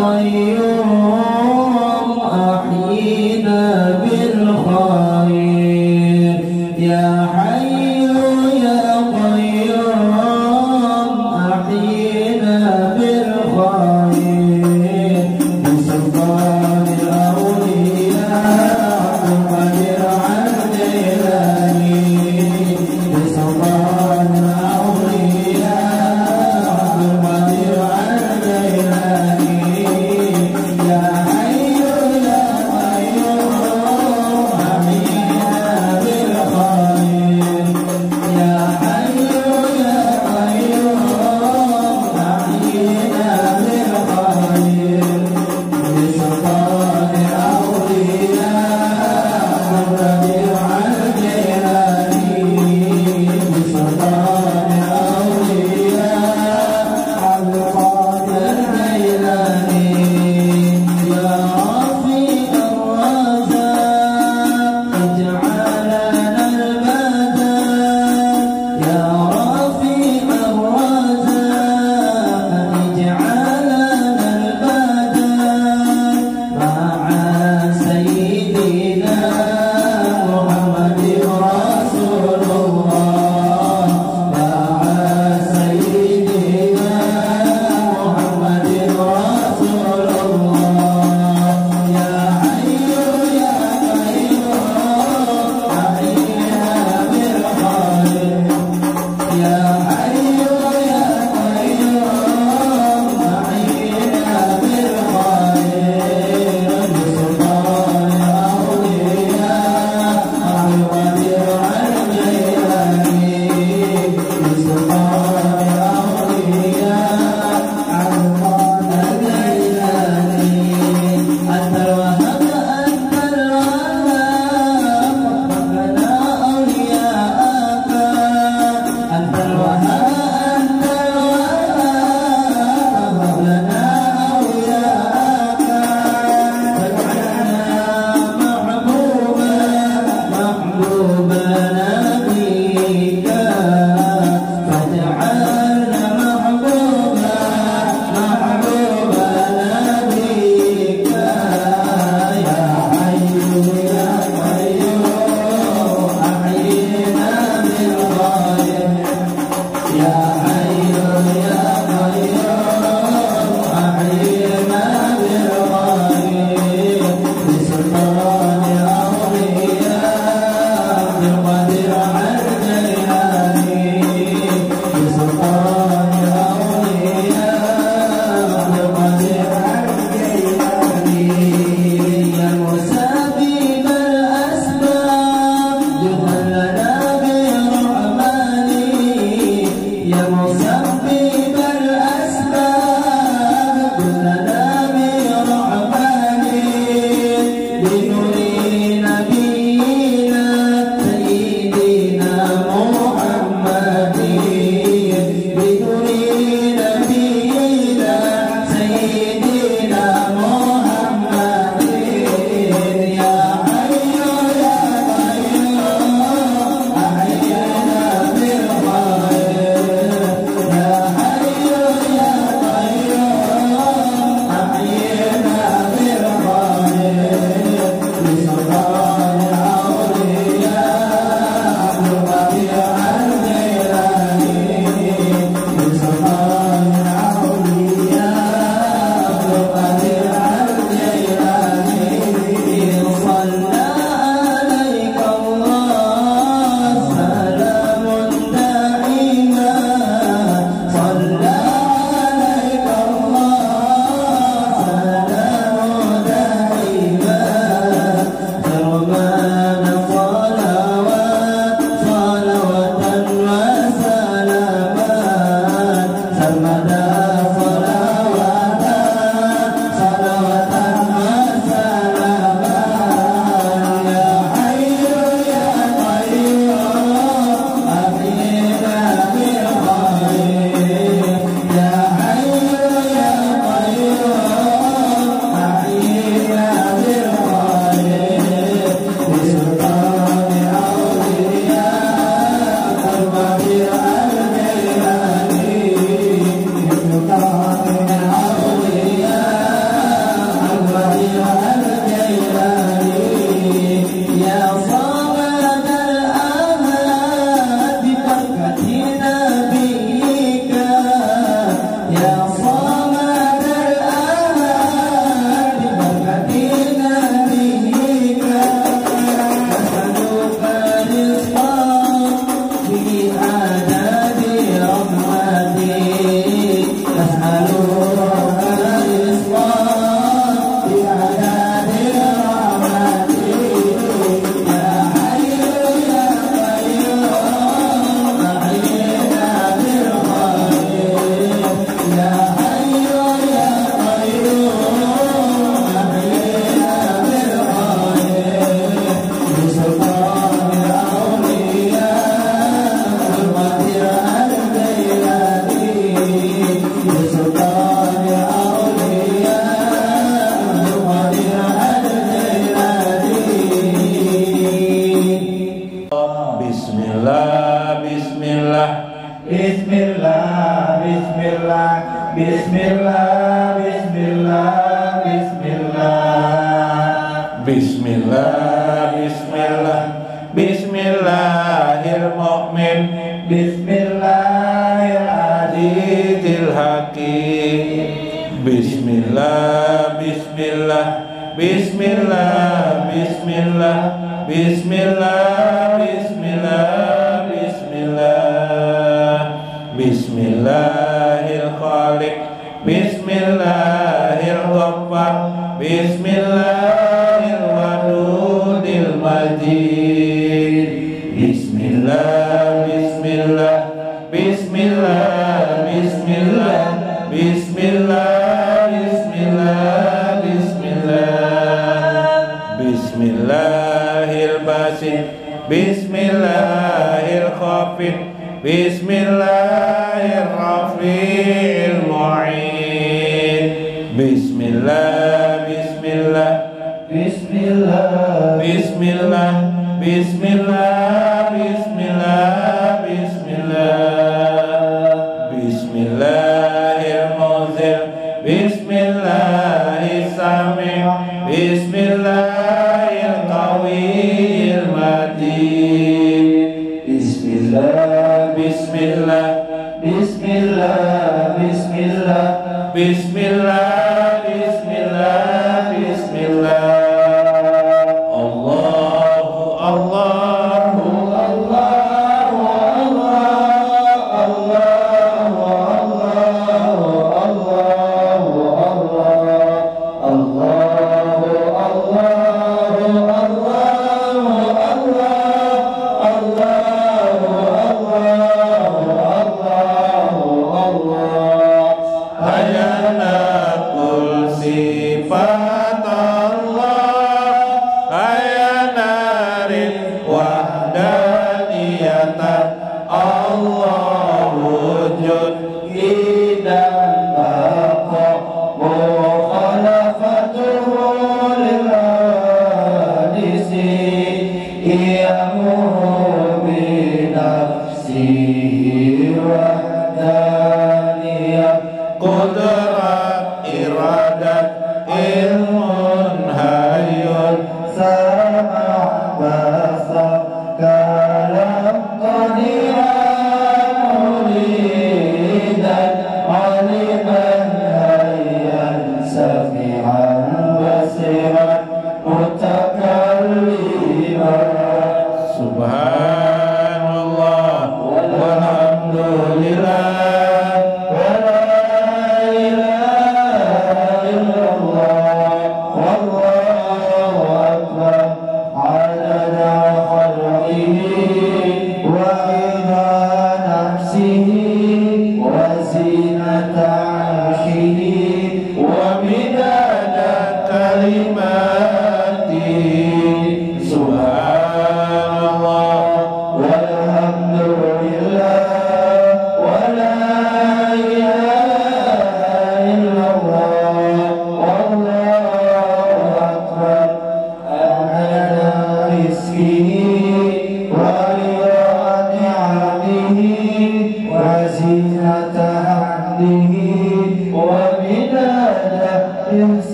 قيوم أحينا بالخير يا حي يا قيوم أحينا بالخير بسلطان الأولياء قدر عن جيلاني بسلطان الأولياء قدر عن جيلاني يا حي يا قيوم Bismillah, Bismillah, Bismillah, Bismillah, Bismillah, Bismillah, Bismillah, Bismillahil Khaliq, Bismillahil Ghaffar, Bismillahil Wadudil Majid. Bismillah, Bismillah, Bismillah, Bismillah, Bismillah, Bismillah, Bismillah, Bismillahil Basit, Bismillahil Khafid, Bismillahir Rafi'il Mu'in. Bismillah, Bismillah, Bismillah, Bismillah, Bismillah, Bismillah, Bismillah, Bismillahil Muzil, Bismillahis Sami', Bismillahil Qawiyil Matin. Bismillah, Bismillah, Bismillah, Bismillah, Bismillah, Bismillah, Bismillah. Allahu, Allahu, Allahu, Allahu, Qudrat, iradat, ilmun, hayun, sama' basar, kalam, qadiran, muridan, aliman, hayyan, sami'an, basiran, mutakalliman. Subhanallah walhamdulillah.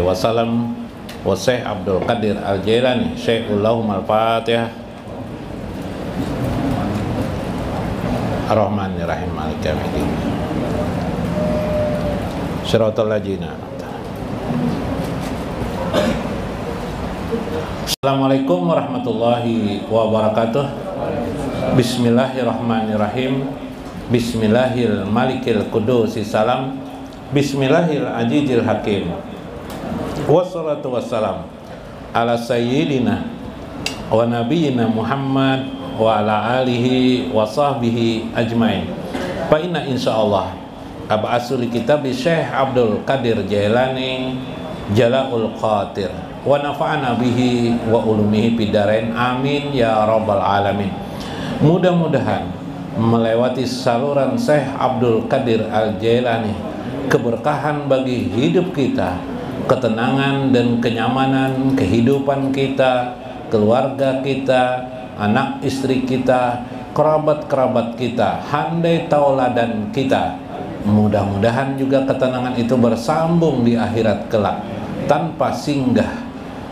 Wassalam wa Syekh Abdul Qadir Al-Jailani Syekhullahu Al-Fatihah. Ar-Rahmanir-Rahim Maliki Yaumiddin. Shiratal ladzina. Assalamualaikum warahmatullahi wabarakatuh. Bismillahirrahmanirrahim. Bismillahil Malikil Qudusis Salam. Bismillahil Ajijil Hakim. Wassalatu wassalam ala sayyidina wa nabiyyina Muhammad wa ala alihi wa sahbihi ajmain. Fa inna insyaallah ab'asul kitab Syekh Abdul Qadir Jailani Jala'ul Qadir wa nafa'ana bihi wa ulumihi bidarain amin ya rabbal alamin. Mudah-mudahan melewati saluran Syekh Abdul Qadir Al-Jailani keberkahan bagi hidup kita, ketenangan dan kenyamanan kehidupan kita, keluarga kita, anak istri kita, kerabat-kerabat kita, handai tauladan kita. Mudah-mudahan juga ketenangan itu bersambung di akhirat kelak tanpa singgah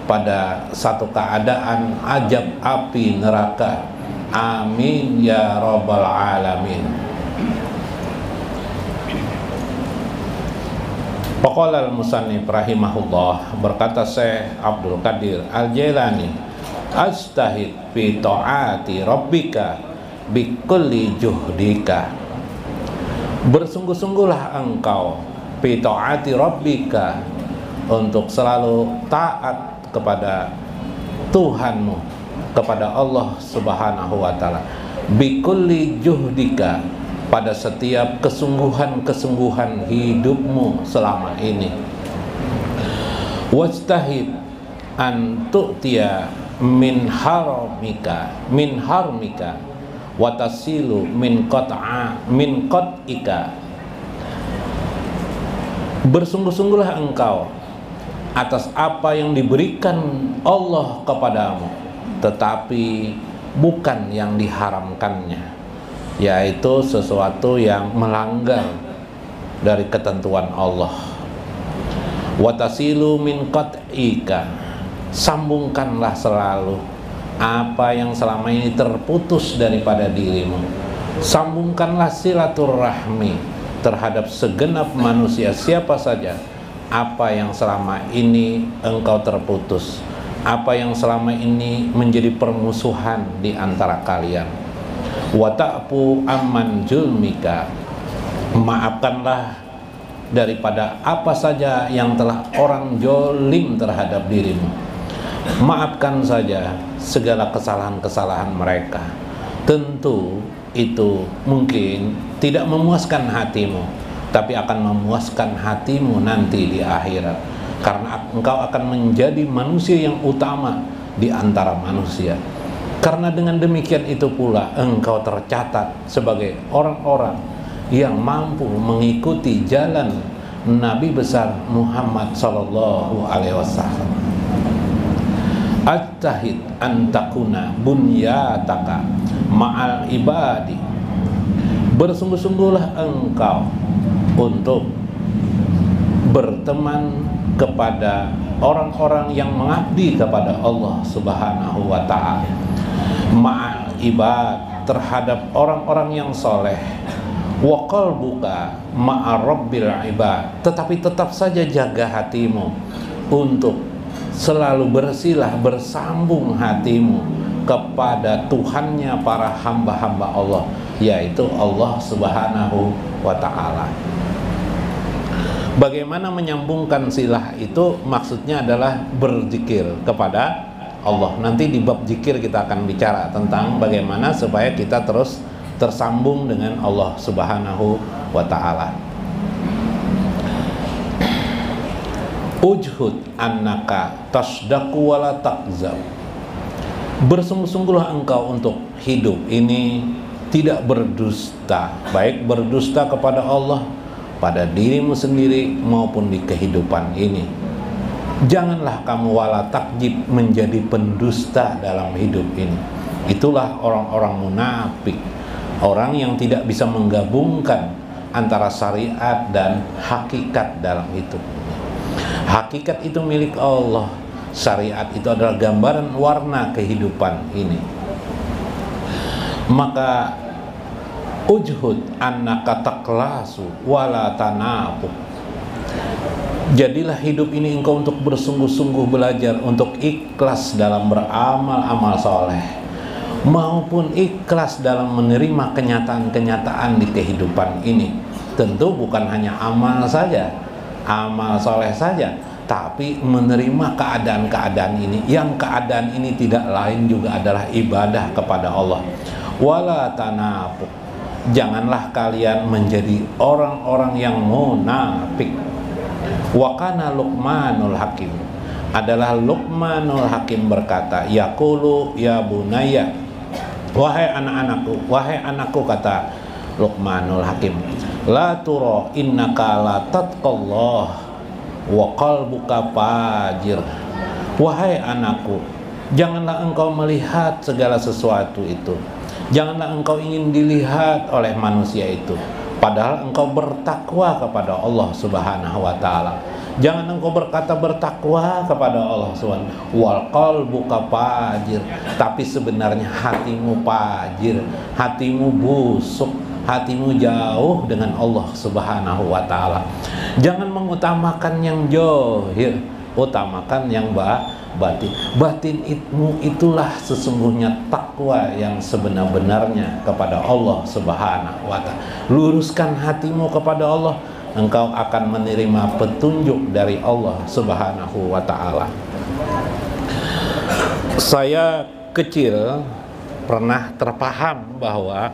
pada satu keadaan ajab api neraka. Amin ya rabbal alamin. Faqala al-musannif rahimahullah, berkata Syekh Abdul Qadir Al-Jailani, astahid fi ta'ati rabbika bikulli juhdika. Bersungguh-sungguhlah engkau fi ta'ati rabbika, untuk selalu taat kepada Tuhanmu, kepada Allah Subhanahu wa taala, bikulli juhdika, pada setiap kesungguhan-kesungguhan hidupmu selama ini. Wastahid an tu'tiya min harmika watasilu min qat'ika. Bersungguh-sungguhlah engkau atas apa yang diberikan Allah kepadamu, tetapi bukan yang diharamkannya, yaitu sesuatu yang melanggar dari ketentuan Allah. Watasilu min qat'ika, sambungkanlah selalu apa yang selama ini terputus daripada dirimu. Sambungkanlah silaturahmi terhadap segenap manusia siapa saja. Apa yang selama ini engkau terputus, apa yang selama ini menjadi permusuhan di antara kalian. Wa ta'fu amman julmika, maafkanlah daripada apa saja yang telah orang jolim terhadap dirimu. Maafkan saja segala kesalahan-kesalahan mereka. Tentu itu mungkin tidak memuaskan hatimu, tapi akan memuaskan hatimu nanti di akhirat, karena engkau akan menjadi manusia yang utama di antara manusia. Karena dengan demikian itu pula engkau tercatat sebagai orang-orang yang mampu mengikuti jalan Nabi besar Muhammad sallallahu alaihi wasallam. At-tahid antakuna bunyataka ma'al ibadi. Bersungguh-sungguhlah engkau untuk berteman kepada orang-orang yang mengabdi kepada Allah Subhanahu wa ta'ala, ma'al ibad, terhadap orang-orang yang soleh, wa qalbuka ma'a rabbil ibad, tetapi tetap saja jaga hatimu untuk selalu bersilah, bersambung hatimu kepada Tuhannya para hamba-hamba Allah, yaitu Allah Subhanahu wa ta'ala. Bagaimana menyambungkan silah itu? Maksudnya adalah berzikir kepada Allah. Nanti di bab zikir kita akan bicara tentang bagaimana supaya kita terus tersambung dengan Allah Subhanahu wa ta'ala. Ujhud annaka tasdaqu wala takzab. Bersungguh-sungguhlah engkau untuk hidup ini tidak berdusta, baik berdusta kepada Allah, pada dirimu sendiri maupun di kehidupan ini. Janganlah kamu wala takjib, menjadi pendusta dalam hidup ini. Itulah orang-orang munafik, orang yang tidak bisa menggabungkan antara syariat dan hakikat dalam hidup. Hakikat itu milik Allah, syariat itu adalah gambaran warna kehidupan ini. Maka ujhud annaka taqlasu wala tanafu. Jadilah hidup ini engkau untuk bersungguh-sungguh belajar untuk ikhlas dalam beramal-amal soleh, maupun ikhlas dalam menerima kenyataan-kenyataan di kehidupan ini. Tentu bukan hanya amal saja, amal soleh saja, tapi menerima keadaan-keadaan ini, yang keadaan ini tidak lain juga adalah ibadah kepada Allah. Wala tanafu, janganlah kalian menjadi orang-orang yang munafik. Wa kana Luqmanul Hakim, adalah Luqmanul Hakim berkata, yaqulu ya bunayya, wahai anak-anakku, wahai anakku, kata Luqmanul Hakim, La turo innaka la tatqallah wa qalbuka fajir. Wahai anakku, janganlah engkau melihat segala sesuatu itu. Janganlah engkau ingin dilihat oleh manusia itu, padahal engkau bertakwa kepada Allah Subhanahu wa taala. Jangan engkau berkata bertakwa kepada Allah Subhanahu wal qalbuka fajir, tapi sebenarnya hatimu fajir, hatimu busuk, hatimu jauh dengan Allah Subhanahu wa taala. Jangan mengutamakan yang zahir, utamakan yang batin. Batinmu itulah sesungguhnya takwa yang sebenar-benarnya kepada Allah Subhanahu wa taala. Luruskan hatimu kepada Allah, engkau akan menerima petunjuk dari Allah Subhanahu wa taala. Saya kecil pernah terpaham bahwa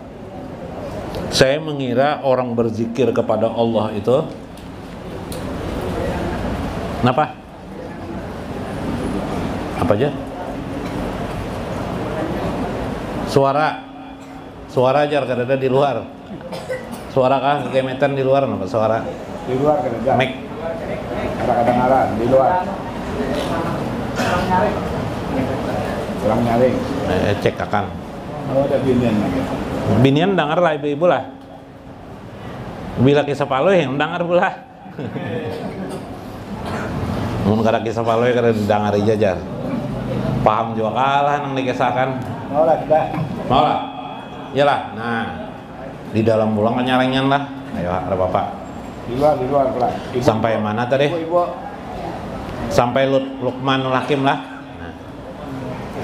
saya mengira orang berzikir kepada Allah itu kenapa? Apa aja? Suara aja kadang-kadang di luar. Suara kah kegemetan di luar apa suara? Di luar kadang-kadang. Mic. Kadang-kadang di luar. Kurang nyaring. Cek akan. Oh, ada binian lagi. Binian dengar lah ibu-ibu lah. Bila kisah paloy yang dengar pula. Mun kada kisah paloy kada dengar jajar. Paham juga kalah nang dikisahkan. Mau lah kita. Mau lah. Iyalah. Nah, di dalam pulang nyarengan lah. Ayo ada bapak. Di luar pula. Sampai mana tadi? Ibu. Sampai Luqmanul Hakim lah. Nah,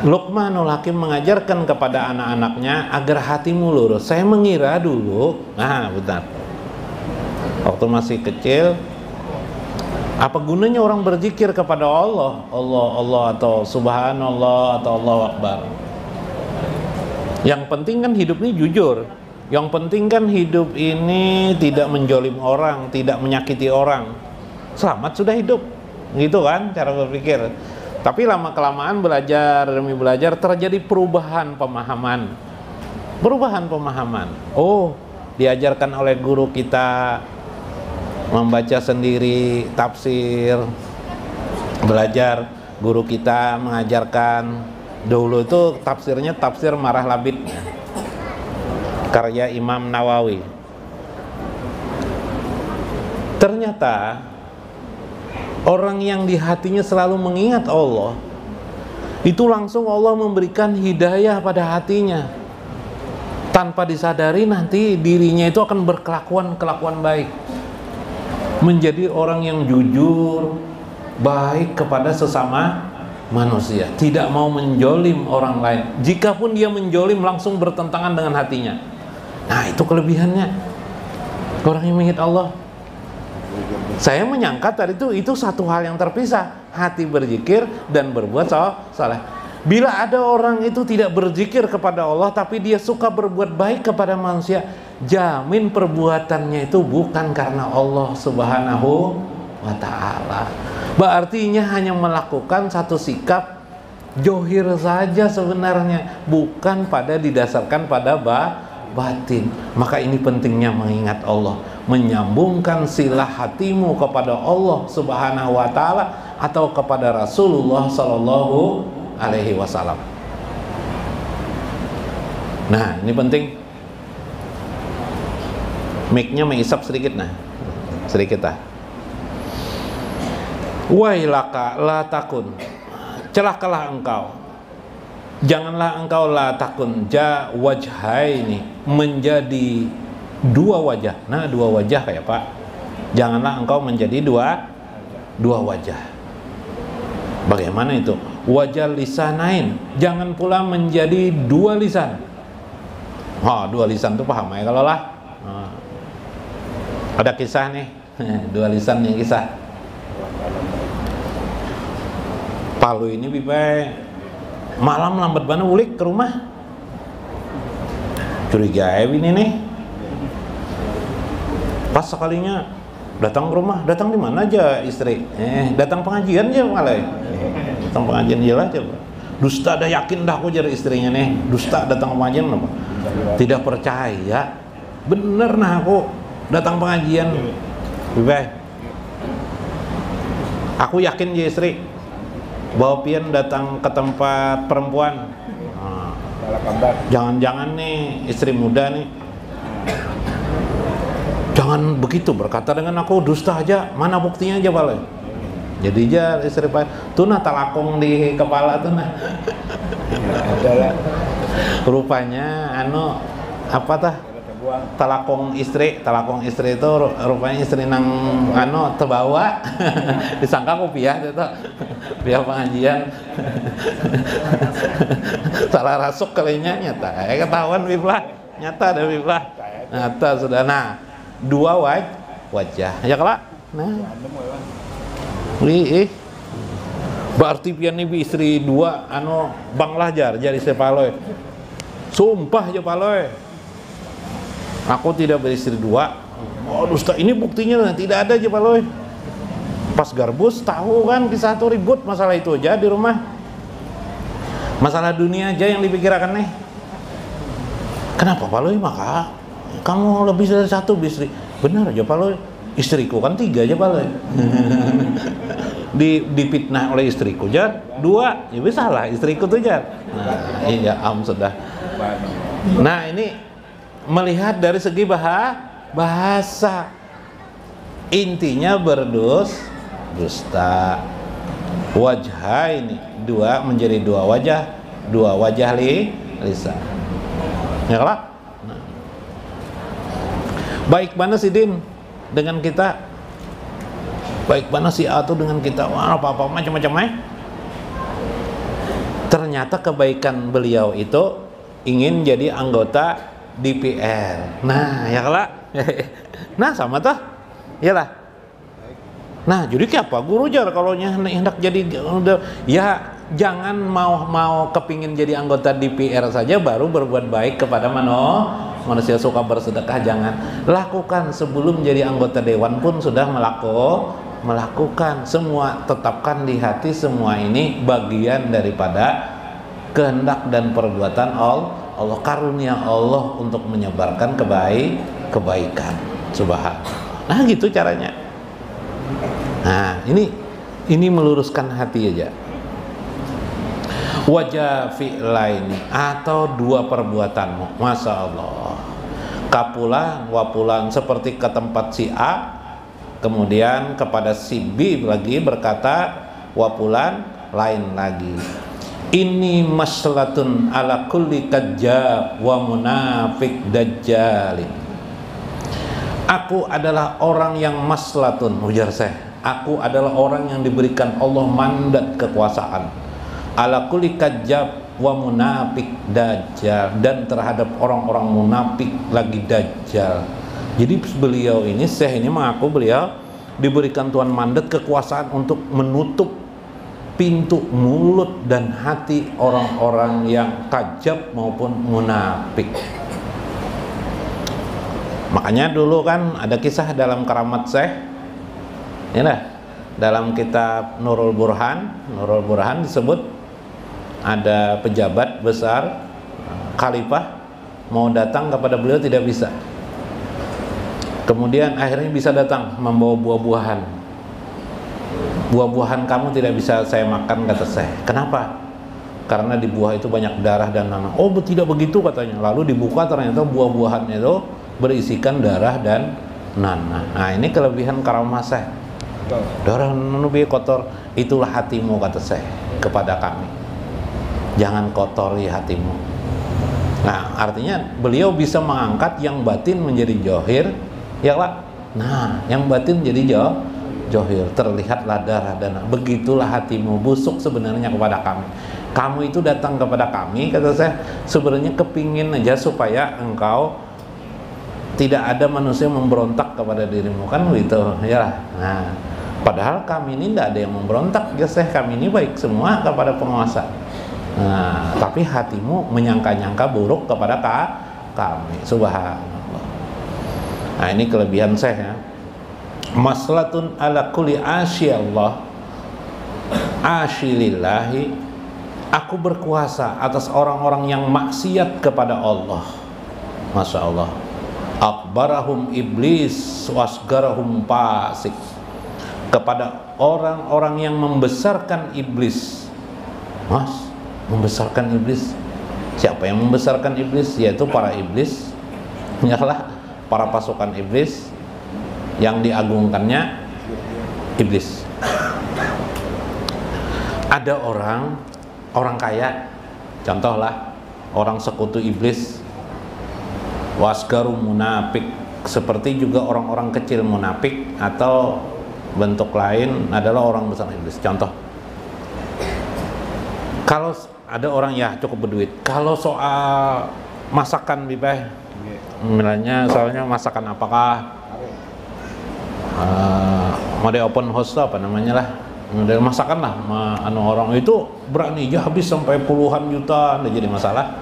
Luqmanul Hakim mengajarkan kepada anak-anaknya agar hatimu lurus. Saya mengira dulu, nah benar, waktu masih kecil, apa gunanya orang berzikir kepada Allah, Allah atau Subhanallah atau Allahu Akbar. Yang penting kan hidup ini jujur. Yang penting kan hidup ini tidak menjolim orang, tidak menyakiti orang. Selamat sudah hidup. Gitu kan cara berpikir. Tapi lama-kelamaan belajar demi belajar terjadi perubahan pemahaman. Perubahan pemahaman. Oh, diajarkan oleh guru kita membaca sendiri tafsir. Belajar guru kita mengajarkan. Dulu itu tafsirnya tafsir Marah Labid, karya Imam Nawawi. Ternyata orang yang di hatinya selalu mengingat Allah, itu langsung Allah memberikan hidayah pada hatinya. Tanpa disadari nanti dirinya itu akan berkelakuan baik, menjadi orang yang jujur, baik kepada sesama manusia, tidak mau menjolim orang lain. Jikapun dia menjolim langsung bertentangan dengan hatinya. Nah, itu kelebihannya orang yang mengingat Allah. Saya menyangka tadi itu satu hal yang terpisah, hati berzikir dan berbuat saleh. Bila ada orang itu tidak berzikir kepada Allah tapi dia suka berbuat baik kepada manusia, jamin perbuatannya itu bukan karena Allah Subhanahu wa ta'ala. Berartinya hanya melakukan satu sikap johir saja sebenarnya, bukan pada didasarkan pada batin. Maka ini pentingnya mengingat Allah, menyambungkan silah hatimu kepada Allah Subhanahu wa ta'ala atau kepada Rasulullah sallallahu alaihi wasallam. Nah, ini penting. Mic-nya mengisap sedikit nah. Sedikit lah. Wailaka la takun, celakalah engkau, janganlah engkau la takun ja wajhaini, menjadi dua wajah. Nah, dua wajah kayak Pak, janganlah engkau menjadi dua wajah. Bagaimana itu? Wajah lisanain, jangan pula menjadi dua lisan. Dua lisan itu paham ya kalau lah. Ada kisah nih, dua lisan yang kisah. Palu ini bipai malam lambat banget ulik ke rumah, curiga ini nih. Pas sekalinya datang ke rumah, datang di mana aja istri? Datang pengajian aja malah. Datang pengajian jelas coba. Dusta dah yakin dah aku jadi istrinya nih. Dusta datang pengajian apa? Tidak percaya. Bener nah aku. datang pengajian. Bye. Aku yakin ya istri bahwa pian datang ke tempat perempuan. Jangan-jangan nih istri muda nih, jangan begitu berkata dengan aku, dusta aja, mana buktinya aja balik. Jadi aja istri Pak tuh nah talakong di kepala tuh nah. Rupanya apa tah? Talakong istri itu rupanya istri nang terbawa. Disangka kopiah itu piah pengajian. Salah rasuk kalinya nyata ketahuan biblah, nyata ada biblah, nyata sudah. Nah, dua wajah ya kelak. Nah, berarti pian ini istri dua banglah jar jadi sepaloy. Sumpah aja paloy, aku tidak beristri dua. Oh dusta, ini buktinya tidak ada aja paloy. Pas garbus tahu kan kisah tuh ribut masalah itu aja di rumah. Masalah dunia aja yang dipikirkan nih. Kenapa paloy? Maka kamu lebih dari satu istri. Benar aja paloy, istriku kan 3 aja paloy. Dipitnah oleh istriku jar 2, ya bisa lah istriku tuh jar. Nah, iya sudah. Nah ini melihat dari segi bahasa, intinya berdusta. Wajah ini dua menjadi 2 wajah lisan. Ya kalau nah. Baik mana si Din dengan kita, baik mana si A tuh dengan kita, wah apa-apa macam-macam ternyata kebaikan beliau itu ingin jadi anggota DPR. Nah ya kalau nah sama tuh iyalah. Nah jadi kayak apa guru jar kalau hendak jadi ya jangan mau kepingin jadi anggota DPR saja baru berbuat baik kepada manusia, suka bersedekah. Jangan lakukan sebelum jadi anggota dewan pun sudah melakukan. Semua tetapkan di hati, semua ini bagian daripada kehendak dan perbuatan Allah, karunia Allah untuk menyebarkan kebaikan. Subhanallah. Nah gitu caranya. Nah ini meluruskan hati aja. Wajah fi'laini atau 2 perbuatanmu, masya Allah. Kapulan wapulan seperti ke tempat si A, kemudian kepada si B lagi berkata wapulan lain lagi. Ini maslatun ala kulli kadzdzab wa munafik dajjalin. Aku adalah orang yang maslatun, ujar saya. Aku adalah orang yang diberikan Allah mandat kekuasaan. Ala kulli kadzdzab wa munafik dajjal, dan terhadap orang-orang munafik lagi dajjal. Jadi beliau ini, Syekh ini mengaku beliau diberikan Tuhan mandat kekuasaan untuk menutup pintu mulut dan hati orang-orang yang kadzab maupun munafik. Makanya dulu kan ada kisah dalam keramat Syekh. Ini dalam kitab Nurul Burhan disebut ada pejabat besar khalifah mau datang kepada beliau tidak bisa. Kemudian akhirnya bisa datang membawa buah-buahan. Buah-buahan kamu tidak bisa saya makan, kata saya. Kenapa? Karena di buah itu banyak darah dan nanah. Oh tidak begitu katanya. Lalu dibuka ternyata buah-buahannya itu berisikan darah dan nanah. Nah ini kelebihan karamah saya. Darah nanah kotor. Itulah hatimu, kata saya kepada kami. Jangan kotori hatimu. Nah artinya beliau bisa mengangkat yang batin menjadi johir. Ya lah. Nah yang batin jadi johir, terlihatlah darah dan begitulah hatimu busuk sebenarnya kepada kami. Kamu itu datang kepada kami, kata saya, sebenarnya kepingin aja supaya engkau tidak ada manusia memberontak kepada dirimu, kan gitu ya. Nah padahal kami ini tidak ada yang memberontak ya Syekh, kami ini baik semua kepada penguasa. Nah tapi hatimu menyangka-nyangka buruk kepada kami. Subhanallah. Nah ini kelebihan Syekh ya. Maslatun ala kulli asyillah asyilillahi. Aku berkuasa atas orang-orang yang maksiat kepada Allah. Masya Allah. akbarahum iblis wasgarahum fasik, kepada orang-orang yang membesarkan iblis. Mas, membesarkan iblis, siapa yang membesarkan iblis? Yaitu para iblis, yalah, para pasukan iblis, yang diagungkannya iblis. Ada orang kaya, contohlah orang sekutu iblis, wasgaru munafik, seperti juga orang-orang kecil munafik, atau bentuk lain adalah orang besar iblis. Contoh, kalau ada orang ya cukup berduit, kalau soal masakan bibah, misalnya soalnya masakan apakah model open house apa namanya lah, model masakan lah, orang itu berani aja habis sampai puluhan juta, nggak jadi masalah.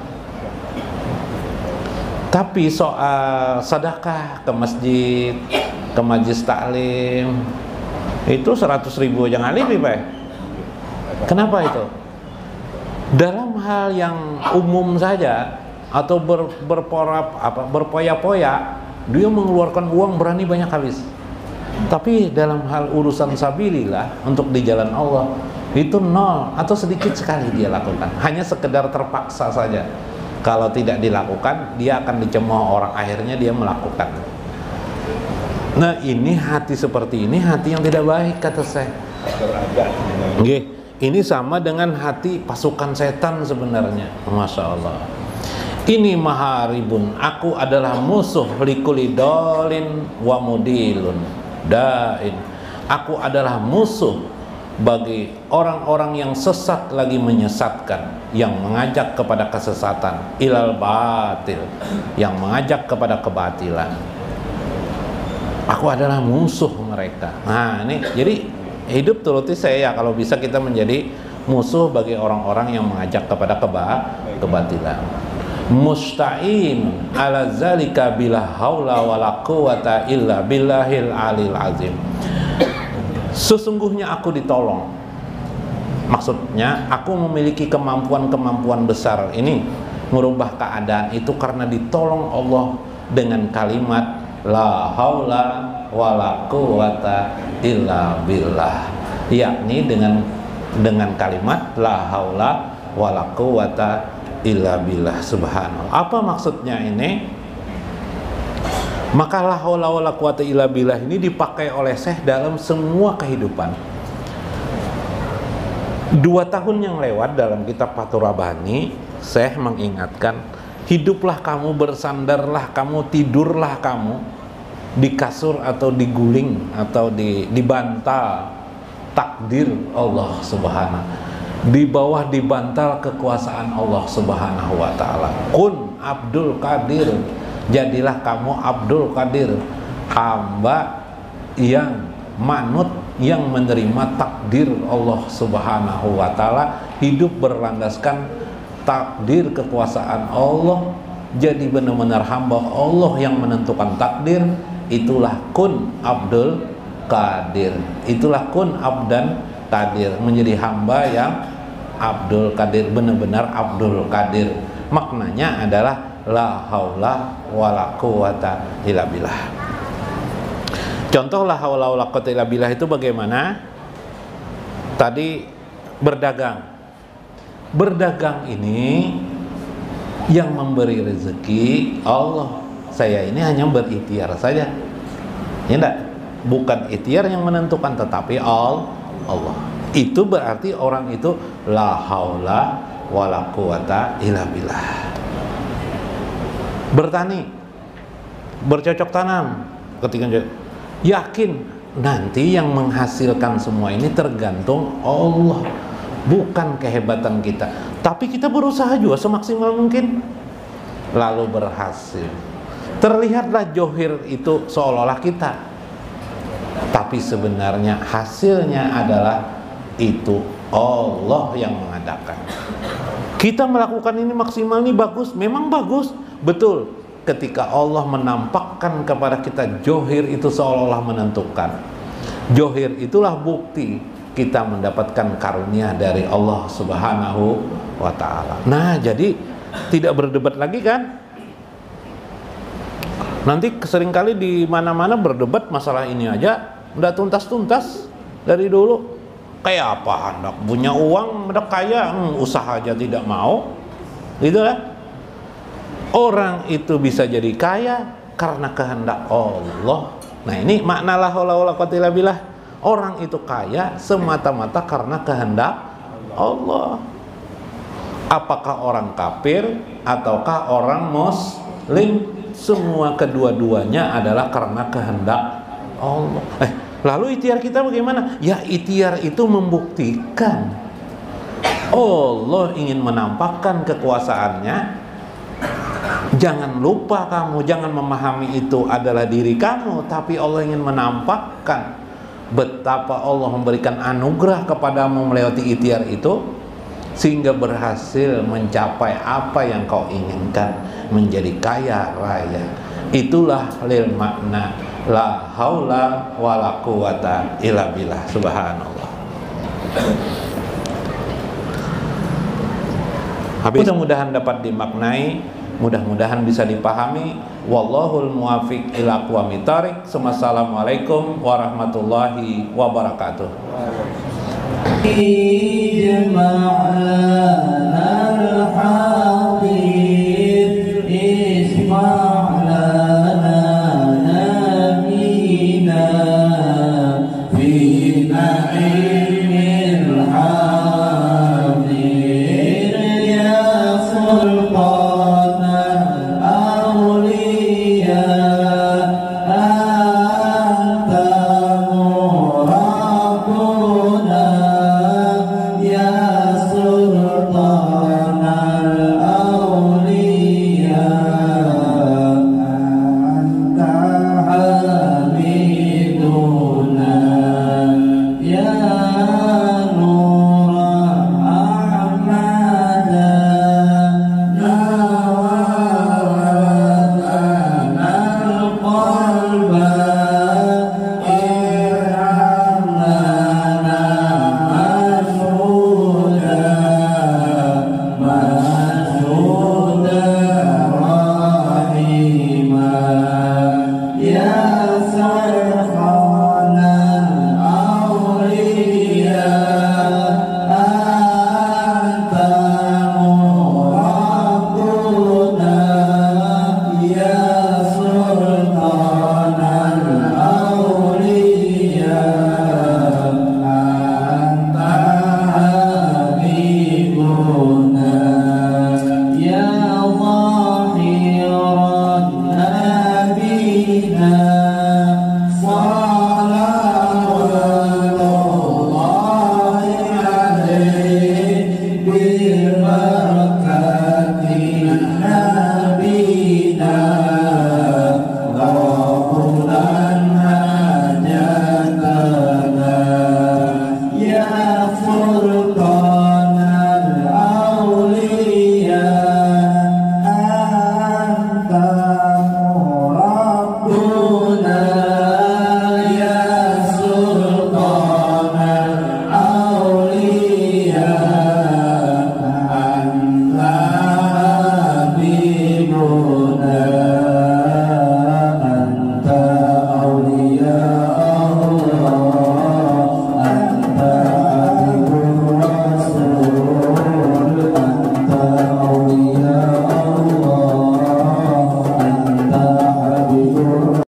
Tapi soal sedekah ke masjid, ke majlis taklim, itu 100.000 aja ngalih bibah. Kenapa itu? Dalam hal yang umum saja atau berpoya-poya, dia mengeluarkan uang berani banyak habis. Tapi dalam hal urusan sabilillah, untuk di jalan Allah, itu nol atau sedikit sekali dia lakukan, hanya sekedar terpaksa saja. Kalau tidak dilakukan, dia akan dicemooh orang, akhirnya dia melakukan. Nah, ini hati seperti ini hati yang tidak baik, kata saya. Ini sama dengan hati pasukan setan sebenarnya. Masya Allah. Ini maharibun, aku adalah musuh likuli dolin wa mudilun dain. Aku adalah musuh bagi orang-orang yang sesat lagi menyesatkan, yang mengajak kepada kesesatan, ilal batil, yang mengajak kepada kebatilan. Aku adalah musuh mereka. Nah, ini jadi hidup turuti saya ya, kalau bisa kita menjadi musuh bagi orang-orang yang mengajak kepada kebatilan. Musta'in ala zalika bila haula wala quwata illa billahil alil azim. Sesungguhnya aku ditolong, maksudnya aku memiliki kemampuan-kemampuan besar ini merubah keadaan itu karena ditolong Allah dengan kalimat la haula wala quwata illa billah, yakni dengan kalimat la haula wala quwata illa billah subhanahu. Apa maksudnya ini? Maka la haula wala quwata illa billah ini dipakai oleh Syekh dalam semua kehidupan. 2 tahun yang lewat dalam kitab Fathur Rabbani, Syekh mengingatkan, hiduplah kamu, bersandarlah kamu, tidurlah kamu di kasur atau diguling atau di bantal takdir Allah subhanahu, di bawah dibantal kekuasaan Allah subhanahu wa ta'ala. Kun Abdul Qadir, jadilah kamu Abdul Qadir, hamba yang manut, yang menerima takdir Allah subhanahu wa ta'ala, hidup berlandaskan takdir kekuasaan Allah, jadi benar-benar hamba Allah yang menentukan takdir. Itulah kun Abdul Qadir, itulah kun abdan Qadir, menjadi hamba yang Abdul Qadir, benar-benar Abdul Qadir. Maknanya adalah la haula wala quwata illa billah. Contoh la haula wala quwata illa billah itu bagaimana? Tadi berdagang. Berdagang ini yang memberi rezeki Allah. Saya ini hanya berikhtiar saja, ya enggak? Bukan ikhtiar yang menentukan, tetapi Allah. Itu berarti orang itu la haula wala quwata illa billah. Bertani, bercocok tanam, ketika yakin nanti yang menghasilkan semua ini tergantung Allah, bukan kehebatan kita. Tapi kita berusaha juga semaksimal mungkin, lalu berhasil. Terlihatlah johir itu seolah-olah kita, tapi sebenarnya hasilnya adalah itu Allah yang mengadakan. Kita melakukan ini maksimal, ini bagus, memang bagus, betul. Ketika Allah menampakkan kepada kita johir itu seolah-olah menentukan. Johir itulah bukti kita mendapatkan karunia dari Allah subhanahu wa ta'ala. Nah, jadi tidak berdebat lagi kan? Nanti seringkali di mana-mana berdebat masalah ini aja udah tuntas-tuntas dari dulu. Kayak apa hendak punya uang, hendak kaya, usaha aja tidak mau, gitu lah. Orang itu bisa jadi kaya karena kehendak Allah. Nah ini makna la haula wala quwwata illa billah. Orang itu kaya semata-mata karena kehendak Allah. Apakah orang kafir ataukah orang muslim, semua kedua-duanya adalah karena kehendak Allah. Lalu ikhtiar kita bagaimana? Ya ikhtiar itu membuktikan Allah ingin menampakkan kekuasaannya. Jangan lupa kamu, jangan memahami itu adalah diri kamu, tapi Allah ingin menampakkan betapa Allah memberikan anugerah kepadamu melewati ikhtiar itu, sehingga berhasil mencapai apa yang kau inginkan, menjadi kaya raya. Itulah lil makna la haula wala quwata illa billah. Subhanallah. Mudah-mudahan dapat dimaknai, mudah-mudahan bisa dipahami. Wallahul muwafiq ila aqwamit thariq. Assalamualaikum warahmatullahi wabarakatuh.